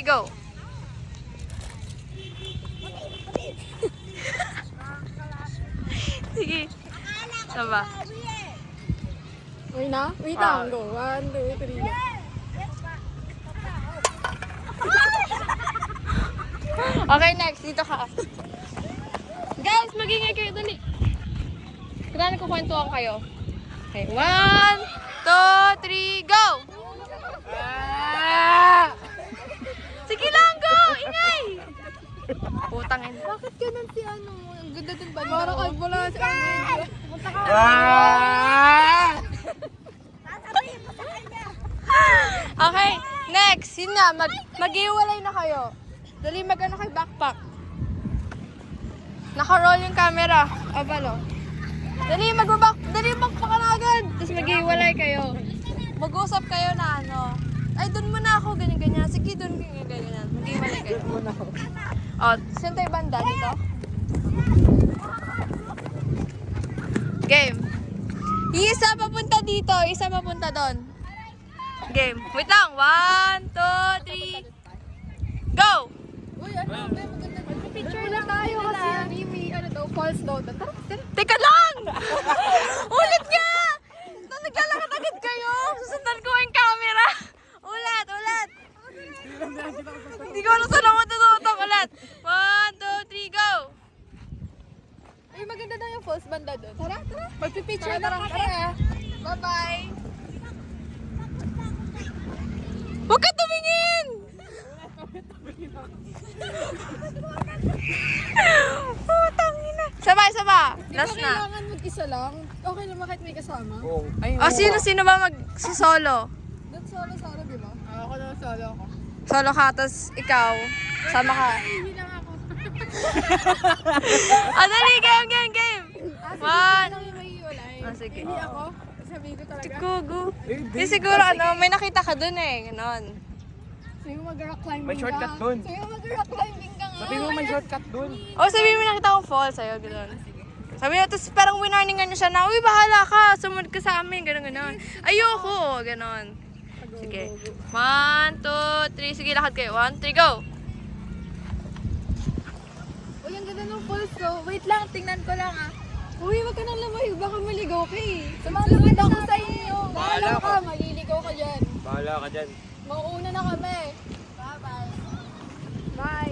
Go. Sige. Saba. Wait na? Wait lang. Go. 1, 2, 3. Okay, next. Dito ka. Guys, magingay kayo. Dali. Kailangan kukwentuhan kayo. Okay. 1, 2, 3, go! Sige lang, go! Ingay! Putangin. Bakit ganun si ano? Ang ganda dun ba? Parang ay wala si ano. Punta ka. Okay, next. Yun na, mag-iwalay na kayo. Dali mag-ano kay backpack. Naka-roll yung camera. Abalo. Dali magpa ka na agad. Tapos mag-iwalay kayo. Mag-usap kayo na ano. Ay, dun muna ako, ganyan-ganyan. Sige, dun ganyan-ganyan. Mag-iwalay kayo. O, saan tayo banda? Dito? Game. Isa papunta dito, isa papunta doon. Game. Wait lang. 1, 2, 3. Go! Uy, ano? Maganda. Picture lang tayo kasi may ano daw, false daw. Teka lang! Ulit nga! Naglalakad agad kayo! Susundan ko yung camera! Ulit! Hindi ko alam saan ako matututok ulit! 1, 2, 3, go! Ay, maganda daw yung false banda doon. Tara. Magpipicture lang kami. Bye-bye! Huwag ka tumingin! Putang ina! Saba! Last na. Kailangan mag-isa lang. Okay lang bakit may kasama. O, sino ba mag-solo? Doon solo, di ba? Ako na solo ako. Solo ka, tapos ikaw. Sama ka. Hindi lang ako. Dali! Game! 1! Lang yung may iwalay. Sige. Hindi ako. Sabihin ko talaga. Kugu. Di siguro may nakita ka dun eh. Ganon. Sa'yo mag-rock climbing May shortcut dun. Sa'yo mag-rock climbing ka nga. Sabi mo may shortcut dun. O, sabihin mo nakita kong fall sa'yo. Ganon. Sabi mo, tapos parang winarningan niya siya na, uy, bahala ka. Sumunod ka sa amin. Ganon. Ayoko. Ganon. Sige. 1, 2, 3. Sige, lakad kayo. 1, 3, go. Uy, ang ganda ng falls ko. Wait lang, tingnan ko lang ah. Uy, wag ka nang lumayo. Baka maligaw ka eh. Sumasunod ako sa inyo. Bahala ka, maliligaw ka dyan. Bahala ka dyan. Mauuna na kami. Bye-bye. Bye.